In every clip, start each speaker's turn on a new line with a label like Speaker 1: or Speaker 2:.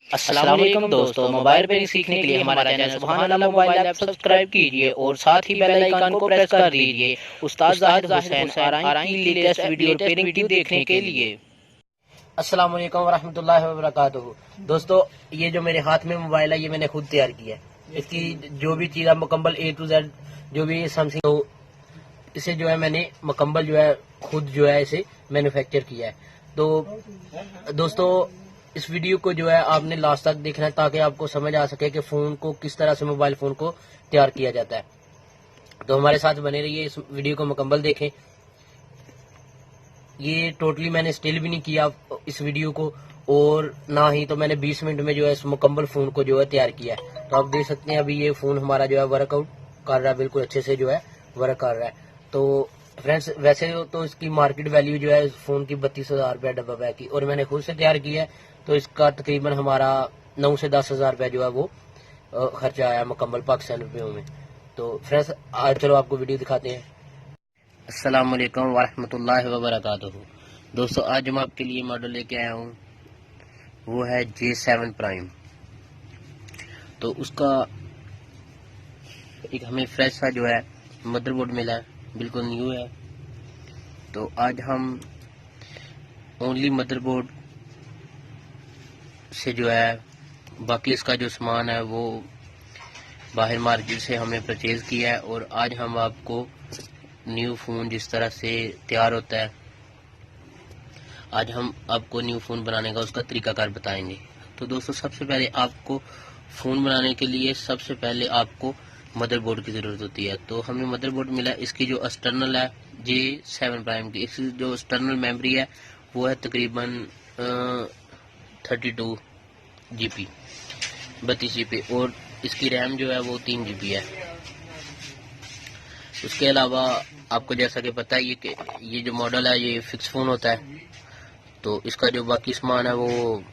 Speaker 1: अस्सलाम वालेकुम दोस्तों, मोबाइल रिपेयरिंग सीखने के लिए हमारा चैनल सुभान अल्लाह मोबाइल ऐप सब्सक्राइब कीजिए और साथ ही बेल आइकन को प्रेस कर दीजिए उस्ताद जाहिद हुसैन आरआई की लेटेस्ट वीडियो रिपेयरिंग वीडियो देखने के लिए।
Speaker 2: अस्सलाम वालेकुम वरहमतुल्लाहि वबरकातुहू। दोस्तों, ये जो मेरे हाथ में मोबाइल है ये मैंने खुद तैयार किया है। इसकी जो भी चीज़ है मुकम्मल A to Z जो भी समथिंग, तो इसे जो है मैंने मुकम्मल जो है खुद जो है इसे मैन्युफैक्चर किया है। तो दोस्तों, इस वीडियो को जो है आपने लास्ट तक देखना है ताकि आपको समझ आ सके कि फ़ोन को किस तरह से मोबाइल फ़ोन को तैयार किया जाता है। तो हमारे साथ बने रहिए, इस वीडियो को मुकम्मल देखें। ये टोटली मैंने स्टिल भी नहीं किया इस वीडियो को, और ना ही तो मैंने 20 मिनट में जो है इस मुकम्मल फ़ोन को जो है तैयार किया है। तो आप देख सकते हैं अभी ये फ़ोन हमारा जो है वर्कआउट कर रहा है, बिल्कुल अच्छे से जो है वर्क कर रहा है। तो फ्रेंड्स, वैसे तो इसकी मार्केट वैल्यू जो है इस फ़ोन की 32,000 रुपये डब्बा पैक की, और मैंने खुद से तैयार किया है। तो इसका तकरीबन हमारा 9 से 10,000 रुपये जो है वो खर्चा आया मुकम्मल पाकिस्तान रुपयों में। तो फ्रेंड्स, आज चलो आपको वीडियो दिखाते हैं। अस्सलाम वालेकुम वरहमतुल्लाहि वबरकातुहू। दोस्तों, आज मैं आपके लिए मॉडल लेके आया हूँ, वो है J7 प्राइम। तो उसका एक हमें फ्रेश सा जो है मदरबोर्ड मिला है, बिल्कुल न्यू है। तो आज हम ओनली मदरबोर्ड से जो है, बाकी इसका जो सामान है वो बाहर मार्केट से हमने परचेज़ किया है, और आज हम आपको न्यू फ़ोन जिस तरह से तैयार होता है, आज हम आपको न्यू फ़ोन बनाने का उसका तरीकाकार बताएंगे। तो दोस्तों, सबसे पहले आपको फ़ोन बनाने के लिए सबसे पहले आपको मदरबोर्ड की ज़रूरत होती है। तो हमें मदरबोर्ड मिला, इसकी जो एक्सटर्नल है J7 प्राइम की, इसकी जो एक्सटर्नल मेमोरी है वो है तकरीबन 32 GB 32 GB, और इसकी रैम जो है वो 3 GB है। उसके अलावा आपको जैसा कि पता है ये जो मॉडल है ये फिक्स फ़ोन होता है। तो इसका जो बाकी सामान है वो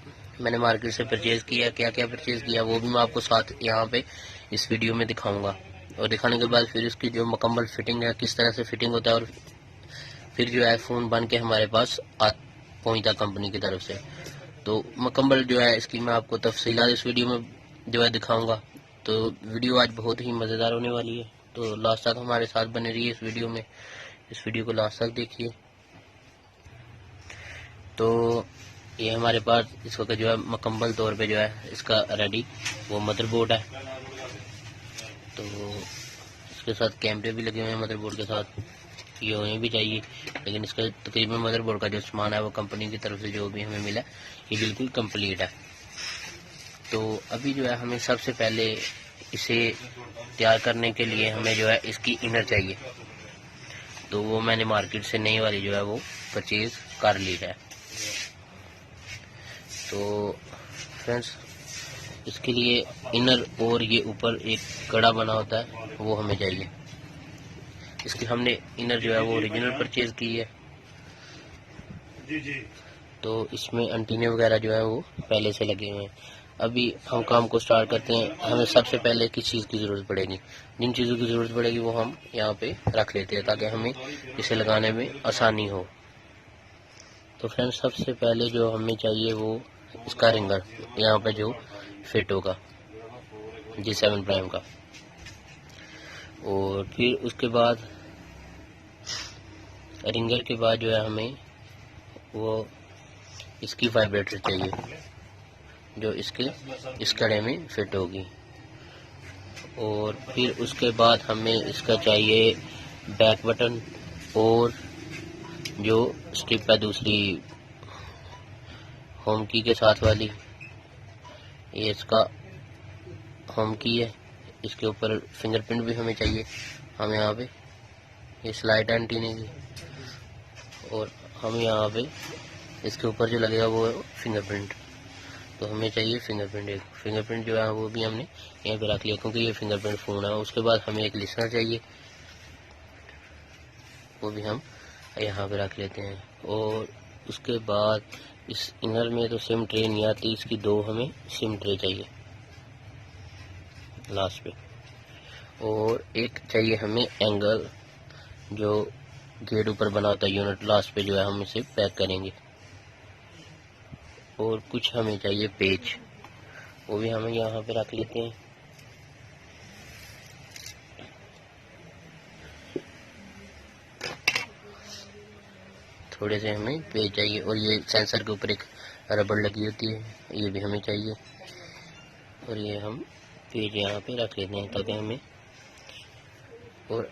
Speaker 2: मैंने मार्केट से परचेज़ किया। क्या क्या परचेज़ किया वो भी मैं आपको साथ यहाँ पे इस वीडियो में दिखाऊंगा, और दिखाने के बाद फिर इसकी जो मुकम्मल फिटिंग है, किस तरह से फिटिंग होता है, और फिर जो है फ़ोन बन के हमारे पास पहुँचता कंपनी की तरफ से। तो मुकम्मल जो है इसकी मैं आपको तफसीलात इस वीडियो में जो है दिखाऊँगा। तो वीडियो आज बहुत ही मज़ेदार होने वाली है, तो लास्ट तक हमारे साथ बने रहिए इस वीडियो में। इस वीडियो को लास्ट तक देखिए। तो ये हमारे पास इसका जो है मुकम्मल तौर पे जो है इसका रेडी वो मदरबोर्ड है। तो इसके साथ कैमरे भी लगे हुए हैं मदरबोर्ड के साथ, ये होने भी चाहिए, लेकिन इसका तकरीबन मदरबोर्ड का जो सामान है वो कंपनी की तरफ से जो भी हमें मिला ये बिल्कुल कंप्लीट है। तो अभी जो है हमें सबसे पहले इसे तैयार करने के लिए हमें जो है इसकी इनर चाहिए। तो वो मैंने मार्केट से नई वाली जो है वो परचेज़ कर ली है। तो फ्रेंड्स, इसके लिए इनर और ये ऊपर एक कड़ा बना होता है वो हमें चाहिए। इसकी हमने इनर जो है वो ओरिजिनल परचेज़ की है। तो इसमें एंटीने वगैरह जो है वो पहले से लगे हुए हैं। अभी हम काम को स्टार्ट करते हैं। हमें सबसे पहले किस चीज़ की ज़रूरत पड़ेगी, जिन चीज़ों की ज़रूरत पड़ेगी वो हम यहाँ पे रख लेते हैं ताकि हमें इसे लगाने में आसानी हो। तो फ्रेंड्स, सबसे पहले जो हमें चाहिए वो इसका रिंगर, यहाँ पे जो फिट होगा J7 प्राइम का। और फिर उसके बाद रिंगर के बाद जो है हमें वो इसकी वाइब्रेटर चाहिए जो इस कड़े में फिट होगी। और फिर उसके बाद हमें इसका चाहिए बैक बटन, और जो स्ट्रिप है दूसरी होम की के साथ वाली, ये इसका होम की है। इसके ऊपर फिंगरप्रिंट भी हमें चाहिए, हम यहाँ पे ये स्लाइड एंटीने की, और हम यहाँ पे इसके ऊपर जो लगेगा वो है फिंगरप्रिंट। तो हमें चाहिए फिंगरप्रिंट, एक फिंगरप्रिंट जो है वो भी हमने यहाँ पे रख लिया क्योंकि ये फिंगरप्रिंट फ़ोन है। उसके बाद हमें एक लिसनर चाहिए, वो भी हम यहाँ पे रख लेते हैं। और उसके बाद इस इनर में तो सिम ट्रे नहीं आती, इसकी 2 हमें सिम ट्रे चाहिए लास्ट पे। और एक चाहिए हमें एंगल, जो गेट ऊपर बना होता है यूनिट, लास्ट पे जो है हम इसे पैक करेंगे। और कुछ हमें चाहिए पेच, वो भी हम यहाँ पे रख लेते हैं। थोड़े से हमें पेज चाहिए, और ये सेंसर के ऊपर एक रबड़ लगी होती है, ये भी हमें चाहिए। और ये हम पेज यहाँ पे रख लेते हैं ताकि हमें, और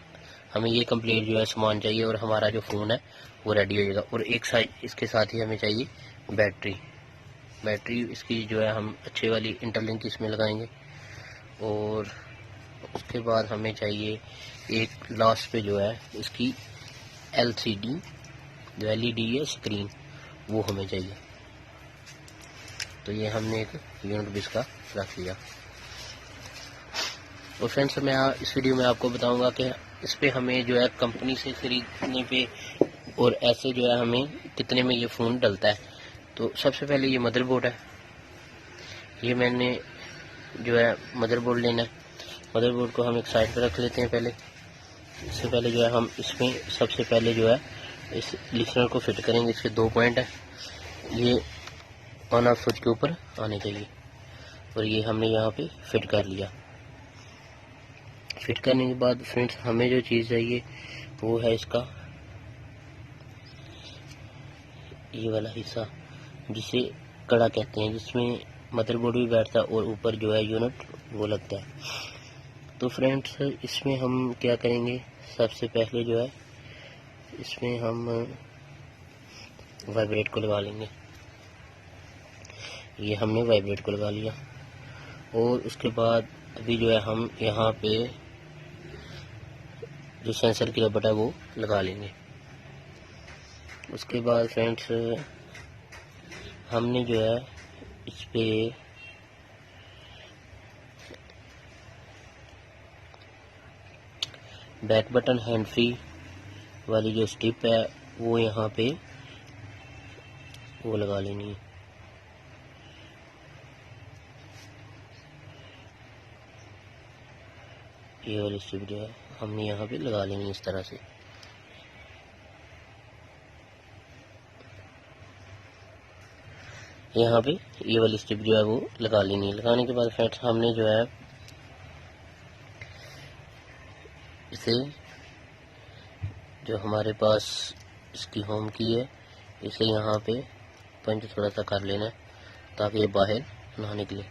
Speaker 2: हमें ये कंप्लीट जो है सामान चाहिए, और हमारा जो फ़ोन है वो रेडी हो जाएगा। और एक साइड इसके साथ ही हमें चाहिए बैटरी इसकी जो है हम अच्छे वाली इंटरलिंक इसमें लगाएंगे। और उसके बाद हमें चाहिए एक लास्ट पे जो है इसकी LCD जो LED है स्क्रीन, वो हमें चाहिए। तो ये हमने एक यूनिट भी इसका रख लिया। और फ्रेंड्स, मैं इस वीडियो में आपको बताऊंगा कि इस पे हमें जो है कंपनी से खरीदने पे और ऐसे जो है हमें कितने में ये फ़ोन डलता है। तो सबसे पहले ये मदरबोर्ड है, ये मैंने जो है मदरबोर्ड लेना है। मदरबोर्ड को हम एक साइड पर रख लेते हैं। पहले इससे पहले जो है हम इसमें सबसे पहले जो है इस लिसनर को फिट करेंगे। इसके 2 पॉइंट है, ये ऑन ऑफ स्विच के ऊपर आने चाहिए, और ये हमने यहाँ पे फिट कर लिया। फिट करने के बाद फ्रेंड्स हमें जो चीज़ चाहिए वो है इसका ये वाला हिस्सा, जिसे कड़ा कहते हैं, जिसमें मदरबोर्ड भी बैठता है और ऊपर जो है यूनिट वो लगता है। तो फ्रेंड्स, इसमें हम क्या करेंगे, सबसे पहले जो है इसमें हम वाइब्रेट को लगा लेंगे। ये हमने वाइब्रेट को लगा लिया, और उसके बाद अभी जो है हम यहाँ पे जो सेंसर की रबड़ है वो लगा लेंगे। उसके बाद फ्रेंड्स हमने जो है इस पे बैक बटन हैंड फ्री वाली जो स्टिप है वो यहाँ पे वो लगा लेनी है। ये वाली स्टिप जो है हमने यहाँ पे लगा लेनी है इस तरह से। यहाँ पे ये वाली स्टिप जो है वो लगा लेनी है। लगाने के बाद फ्रेंड्स हमने जो है इसे जो हमारे पास इसकी होम की है, इसे यहाँ पे पंच थोड़ा सा कर लेना है ताकि ये बाहर ना निकले,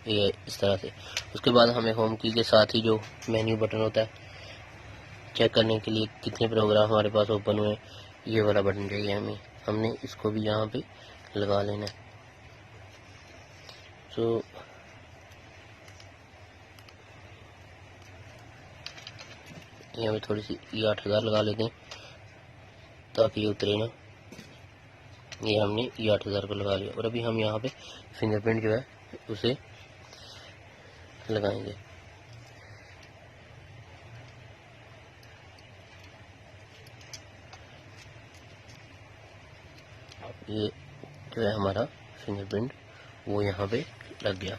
Speaker 2: ये इस तरह से। उसके बाद हमें होम की के साथ ही जो मेन्यू बटन होता है चेक करने के लिए कितने प्रोग्राम हमारे पास ओपन हुए, ये वाला बटन चाहिए हमें, हमने इसको भी यहाँ पे लगा लेना है। तो यहाँ पे थोड़ी सी ये 8000 लगा लेते हैं ताकि ये उतरे ना। ये हमने ये 8000 को लगा लिया, और अभी हम यहाँ पे फिंगरप्रिंट जो है उसे लगाएंगे। ये जो है हमारा फिंगरप्रिंट वो यहाँ पे लग गया।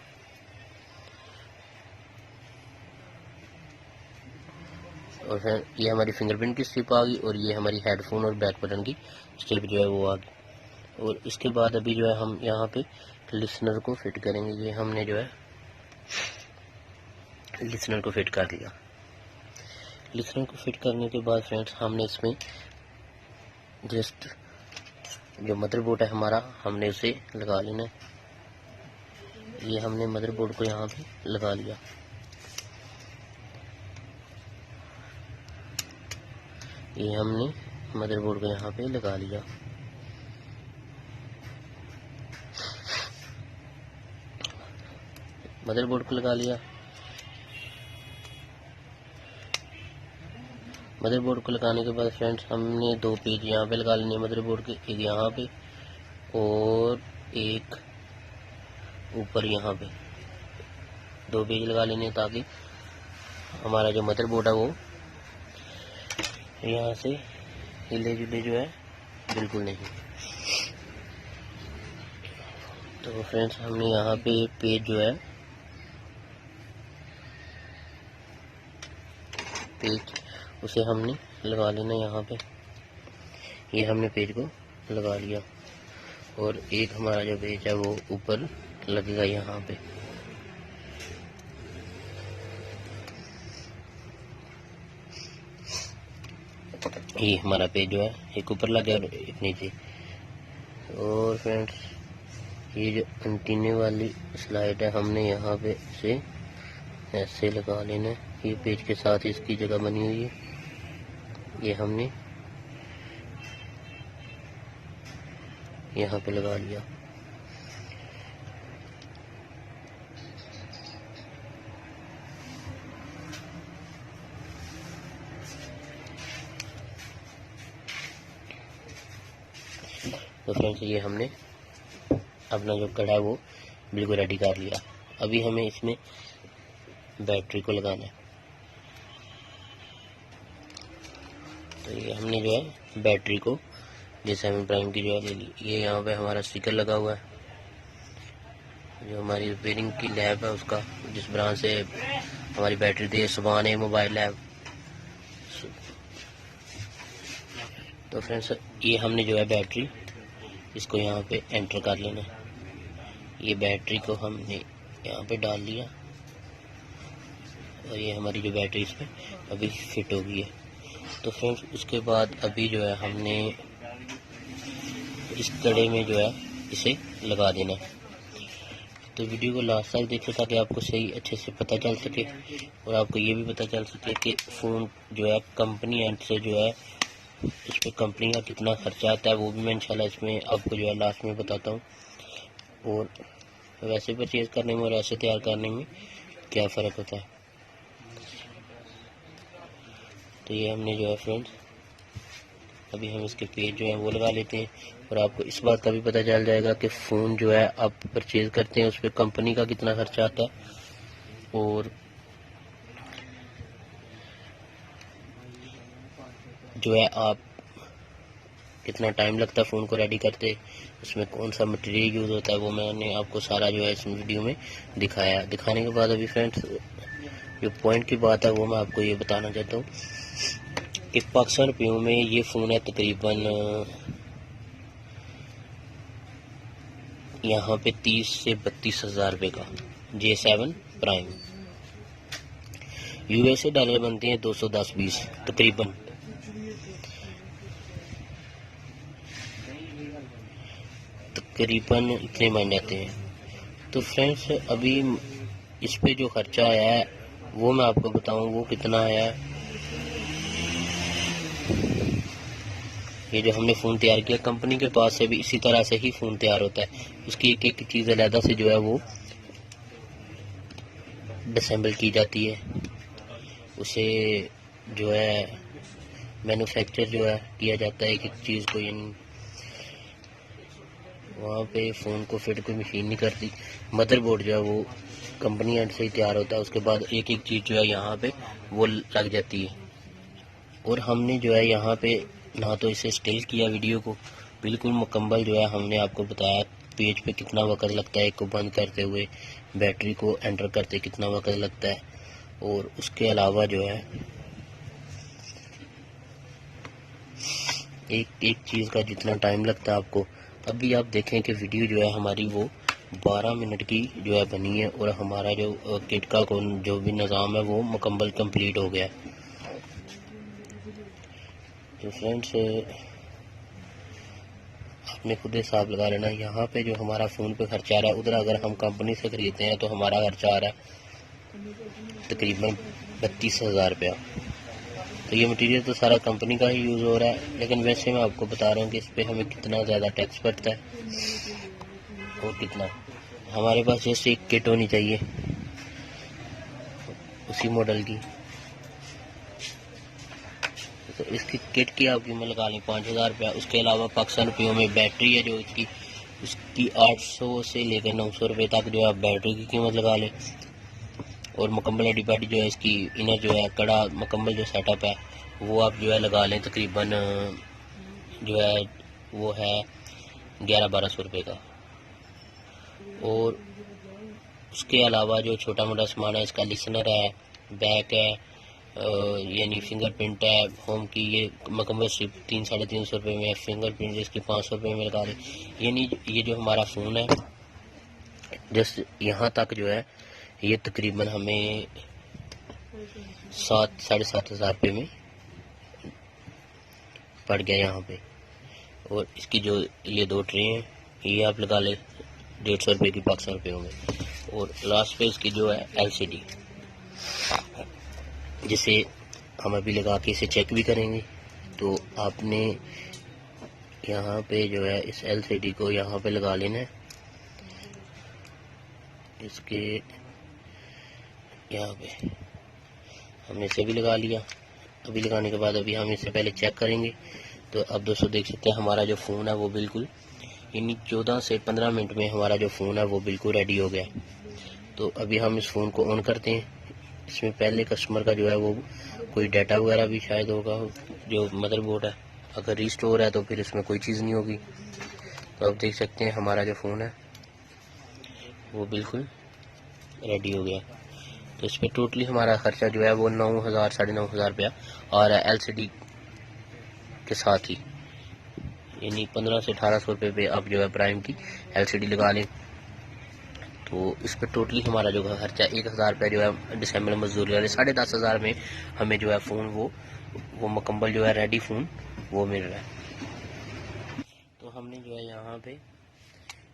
Speaker 2: और फिर ये हमारी फिंगरप्रिंट की स्ट्रिप आ गई, और ये हमारी हेडफोन और बैक बटन की स्ट्रिप जो है वो आ गई। और इसके बाद अभी जो है हम यहाँ पे लिसनर को फिट करेंगे। ये हमने जो है लिसनर को फिट कर दिया। लिसनर को फिट करने के बाद फ्रेंड्स हमने इसमें जस्ट जो मदरबोर्ड है हमारा हमने उसे लगा लेना है। ये हमने मदरबोर्ड को यहाँ पे लगा लिया। ये हमने मदरबोर्ड को यहाँ पे लगा लिया। मदरबोर्ड को लगा लिया। मदरबोर्ड को लगाने के बाद फ्रेंड्स हमने 2 पेज यहाँ पे लगा लेने मदरबोर्ड के, एक यहाँ पे और एक ऊपर यहाँ पे 2 पेज लगा लेने, ताकि हमारा जो मदरबोर्ड है वो यहाँ से हिले जुले जो है बिल्कुल नहीं। तो फ्रेंड्स हमने यहाँ पे पेज जो है पेज उसे हमने लगा लेना यहाँ पे। ये हमने पेज को लगा लिया, और एक हमारा जो पेज है वो ऊपर लगेगा यहाँ पे। ये हमारा पेज जो है एक ऊपर लगा और एक नीचे। और फ्रेंड्स ये जो एंटीने वाली स्लाइड है हमने यहाँ पे से ऐसे लगा लेना है। ये पेज के साथ इसकी जगह बनी हुई है, ये हमने यहाँ पे लगा लिया। तो फ्रेंड्स ये हमने अपना जो कड़ा है वो बिल्कुल रेडी कर लिया। अभी हमें इसमें बैटरी को लगाना है। तो ये हमने जो है बैटरी को J7 प्राइम की जो है ले ली। ये यहाँ पे हमारा स्टिकर लगा हुआ है, जो हमारी रिपेयरिंग की लैब है उसका, जिस ब्रांच से हमारी बैटरी थी, सुभान है मोबाइल लैब। तो फ्रेंड्स ये हमने जो है बैटरी इसको यहाँ पे एंटर कर लेना है। ये बैटरी को हमने यहाँ पे डाल लिया और ये हमारी जो बैटरी इसमें अभी फिट हो गई है। तो फ्रेंड्स उसके बाद अभी जो है हमने इस कड़े में जो है इसे लगा देना है। तो वीडियो को लास्ट तक देखो ताकि आपको सही अच्छे से पता चल सके और आपको ये भी पता चल सके कि फ़ोन जो है कंपनी एंड से जो है इस पर कंपनी का कितना खर्चा आता है, वो भी मैं इंशाल्लाह इसमें आपको जो है लास्ट में बताता हूँ। और वैसे परचेज़ करने में और ऐसे तैयार करने में क्या फ़र्क होता है। तो ये हमने जो है फ्रेंड्स अभी हम इसके पेज जो है वो लगा लेते हैं और आपको इस बात का भी पता चल जाएगा कि फ़ोन जो है आप परचेज़ करते हैं उस पर कंपनी का कितना खर्चा आता है और जो है आप कितना टाइम लगता है फ़ोन को रेडी करते, उसमें कौन सा मटेरियल यूज़ होता है, वो मैंने आपको सारा जो है इस वीडियो में दिखाया। दिखाने के बाद अभी फ्रेंड्स जो पॉइंट की बात है वो मैं आपको ये बताना चाहता हूँ कि पाकिस्तान रुपयों में ये फ़ोन है तकरीबन यहाँ पे 30 से 32 हज़ार रुपये का J7 प्राइम। USA डॉलर बनते हैं 210-20 तकरीबन। इतने मान जाते हैं। तो फ्रेंड्स अभी इस पे जो खर्चा आया है वो मैं आपको बताऊं वो कितना आया है। ये जो हमने फ़ोन तैयार किया कंपनी के पास से भी इसी तरह से ही फ़ोन तैयार होता है, उसकी एक एक चीज़ अलहदा से जो है वो डिसेंबल की जाती है, उसे जो है मैन्युफैक्चर जो है किया जाता है एक एक चीज़ को, यानी वहाँ पे फ़ोन को फिट कोई मशीन नहीं करती। मदरबोर्ड जो है वो कंपनी एंड से ही तैयार होता है, उसके बाद एक एक चीज़ जो है यहाँ पे वो लग जाती है। और हमने जो है यहाँ पे ना तो इसे स्टिल किया वीडियो को बिल्कुल मुकम्मल, जो है हमने आपको बताया पेज पे कितना वक्त लगता है एक को बंद करते हुए, बैटरी को एंटर करते कितना वक्त लगता है, और उसके अलावा जो है एक एक चीज़ का जितना टाइम लगता है आपको। अभी आप देखें कि वीडियो जो है हमारी वो 12 मिनट की जो है बनी है और हमारा जो किट का जो भी निज़ाम है वो मुकम्मल कंप्लीट हो गया। तो फ्रेंड्स आपने खुद हिसाब लगा लेना, यहाँ पे जो हमारा फ़ोन पे खर्चा आ रहा है उधर अगर हम कंपनी से ख़रीदते हैं तो हमारा खर्चा आ रहा है तकरीबन 32 हज़ार रुपया। तो ये मटेरियल तो सारा कंपनी का ही यूज़ हो रहा है, लेकिन वैसे मैं आपको बता रहा हूँ कि इस पर हमें कितना ज़्यादा टैक्स पड़ता है और कितना। हमारे पास जैसे एक किट होनी चाहिए उसी मॉडल की, तो इसकी किट की आप कीमत लगा लें 5000 रुपया। उसके अलावा पाकिस्तान रुपयों में बैटरी है जो उसकी 800 से लेकर 900 रुपये तक जो है बैटरी की कीमत लगा लें। और मुकम्मल एडिपाटी जो है इसकी इनर जो है कड़ा मुकम्मल जो सेटअप है वो आप जो है लगा लें, तकरीबन जो है वो है 1100-1200 रुपये का। और उसके अलावा जो छोटा मोटा सामान है, इसका लिसनर है, बैक है, यानी फिंगरप्रिंट है होम की, ये मुकम्मल सिर्फ 300-350 रुपये में, फिंगरप्रिंट जिसकी 500 रुपये में लगा दें। यानी ये जो हमारा फ़ोन है जस्ट यहाँ तक जो है ये तकरीबन हमें 7-7.5 हज़ार रुपये में पड़ गया यहाँ पे। और इसकी जो ये 2 ट्रे हैं ये आप लगा ले 150 रुपये की, पाकिस्तान रुपये होंगे। और लास्ट पे इसकी जो है LCD, जिसे हम अभी लगा के इसे चेक भी करेंगे। तो आपने यहाँ पे जो है इस LCD को यहाँ पे लगा लेना है, इसके यहाँ पे हमने इसे भी लगा लिया। अभी लगाने के बाद अभी हम इसे पहले चेक करेंगे। तो अब दोस्तों देख सकते हैं हमारा जो फ़ोन है वो बिल्कुल यानी 14 से 15 मिनट में हमारा जो फ़ोन है वो बिल्कुल रेडी हो गया। तो अभी हम इस फ़ोन को ऑन करते हैं। इसमें पहले कस्टमर का जो है वो कोई डाटा वगैरह भी शायद होगा, जो मदरबोर्ड है अगर रिस्टोर है तो फिर इसमें कोई चीज़ नहीं होगी। तो आप देख सकते हैं हमारा जो फ़ोन है वो बिल्कुल रेडी हो गया। तो इस पर टोटली हमारा खर्चा जो है वो 9,000 साढ़े 9,000 रुपया और LCD के साथ ही यानी 15 से 1800 रुपये पे आप जो है प्राइम की LCD लगा लें। तो इस पर टोटली हमारा जो खर्चा 1,000 रुपया जो है डिसेंबर मजदूरी वाले 10,500 में हमें जो है फ़ोन वो मुकम्मल जो है रेडी फ़ोन वो मिल रहा है। तो हमने जो है यहाँ पे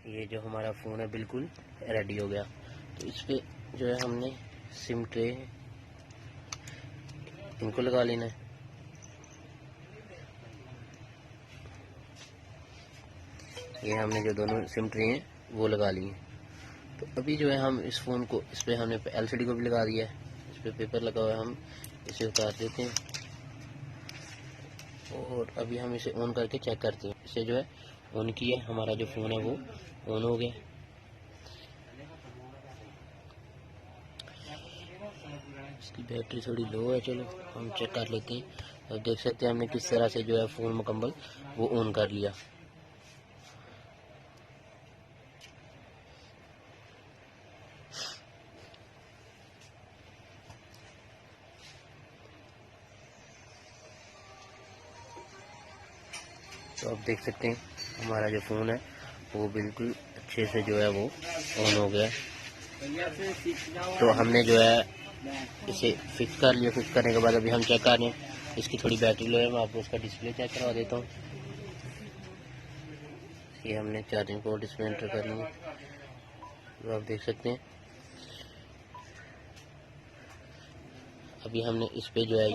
Speaker 2: ये जो हमारा फ़ोन है बिल्कुल रेडी हो गया। तो इस पर जो है हमने सिम ट्रे इनको लगा लेना है। ये हमने जो दोनों सिम ट्रे हैं वो लगा लिए। तो अभी जो है हम इस फ़ोन को इस पर हमने LCD को भी लगा दिया है, इस पर पेपर लगा हुआ है, हम इसे उतार देते हैं और अभी हम इसे ऑन करके चेक करते हैं। इसे जो है ऑन किया, हमारा जो फ़ोन है वो ऑन हो गया। इसकी बैटरी थोड़ी लो है, चलो हम चेक कर लेते हैं। अब देख सकते हैं हमने किस तरह से जो है फ़ोन मुकम्मल वो ऑन कर लिया। तो आप देख सकते हैं हमारा जो फ़ोन है वो बिल्कुल अच्छे से जो है वो ऑन हो गया। तो हमने जो है इसे फिक्स कर लिया। फिक्स करने के बाद अभी हम चेक कर रहे हैं, इसकी थोड़ी बैटरी लो है, मैं आपको इसका डिस्प्ले चेक करवा देता हूँ। ये हमने चार्जिंग पोर्ट इसमें एंटर कर लिया। तो आप देख सकते हैं अभी हमने इस पे जो है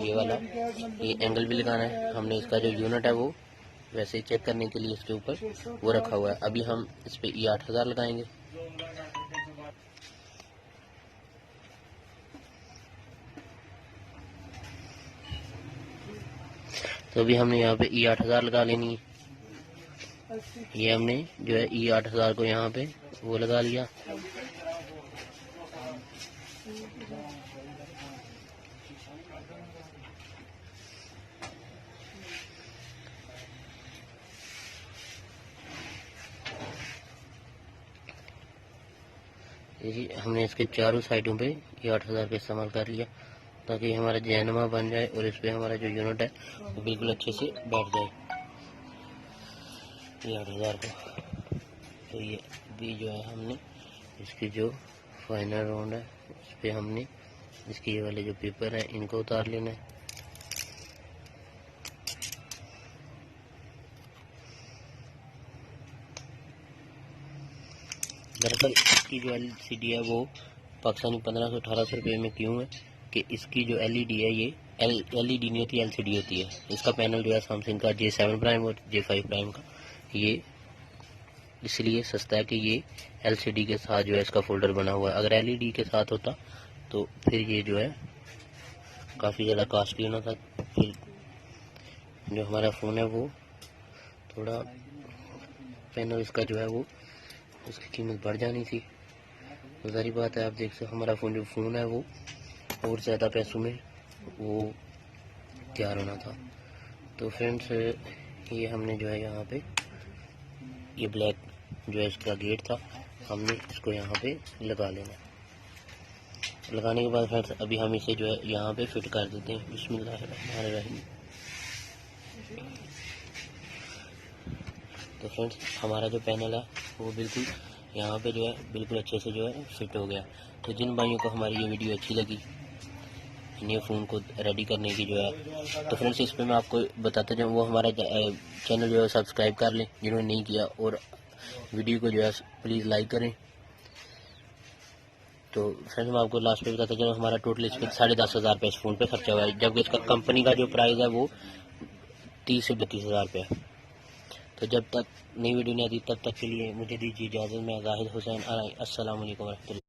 Speaker 2: ये एंगल भी लगाना है। हमने इसका जो यूनिट है वो वैसे ही चेक करने के लिए इसके ऊपर वो रखा हुआ है। अभी हम इस पे E8000 लगाएंगे। तो अभी हमने यहाँ पे E8000 लगा लेनी है। ये हमने जो है E8000 को यहाँ पे वो लगा लिया। ये हमने इसके चारों साइडों पे E8000 का इस्तेमाल कर लिया ताकि हमारा जहनुमा बन जाए और इस पे हमारा जो यूनिट है वो बिल्कुल अच्छे से बैठ जाए E8000 को। तो ये भी जो है हमने इसकी जो फाइनल राउंड है इस पे हमने इसके ये वाले जो पेपर है इनको उतार लेना है। दरअसल इसकी जो LCD है वो पाकिस्तानी 1500-1800 रुपये में क्यों है कि इसकी जो LED है ये LED नहीं होती, LCD होती है। इसका पैनल जो है सैमसंग का J7 प्राइम और J5 प्राइम का, ये इसलिए सस्ता है कि ये LCD के साथ जो है इसका फोल्डर बना हुआ है। अगर LED के साथ होता तो फिर ये जो है काफ़ी ज़्यादा कॉस्टली होना था। फिर जो हमारा फ़ोन है वो थोड़ा पैनल इसका जो है वो उसकी कीमत बढ़ जानी थी। तो सारी बात है, आप देख सकते हमारा जो फ़ोन है वो और ज़्यादा पैसों में वो तैयार होना था। तो फ्रेंड्स ये हमने जो है यहाँ पे ये ब्लैक जो है इसका गेट था, हमने इसको यहाँ पे लगा लेना है। लगाने के बाद फ्रेंड्स अभी हम इसे जो है यहाँ पे फिट कर देते हैं। बिस्मिल्लाहिर्रहमानिर्रहीम। तो फ्रेंड्स हमारा जो पैनल है वो बिल्कुल यहाँ पे जो है बिल्कुल अच्छे से जो है फिट हो गया। तो जिन भाइयों को हमारी ये वीडियो अच्छी लगी न्यू फ़ोन को रेडी करने की जो है। तो फ्रेंड्स इस पे मैं आपको बताता जाऊँ, वो हमारा चैनल जो है सब्सक्राइब कर लें जिन्होंने नहीं किया, और वीडियो को जो है प्लीज़ लाइक करें। तो फ्रेंड्स मैं आपको लास्ट पे बताता चलूँ, हमारा टोटल इस पर 10,500 रुपये इस फ़ोन पे खर्चा हुआ है, जबकि इसका कंपनी का जो प्राइस है वो 30 से 32,000 रुपये है। तो जब तक नई वीडियो नहीं आती तब तक के लिए मुझे दीजिए इजाज़त। मैं जाहिद हुसैन। अस्सलाम वालेकुम।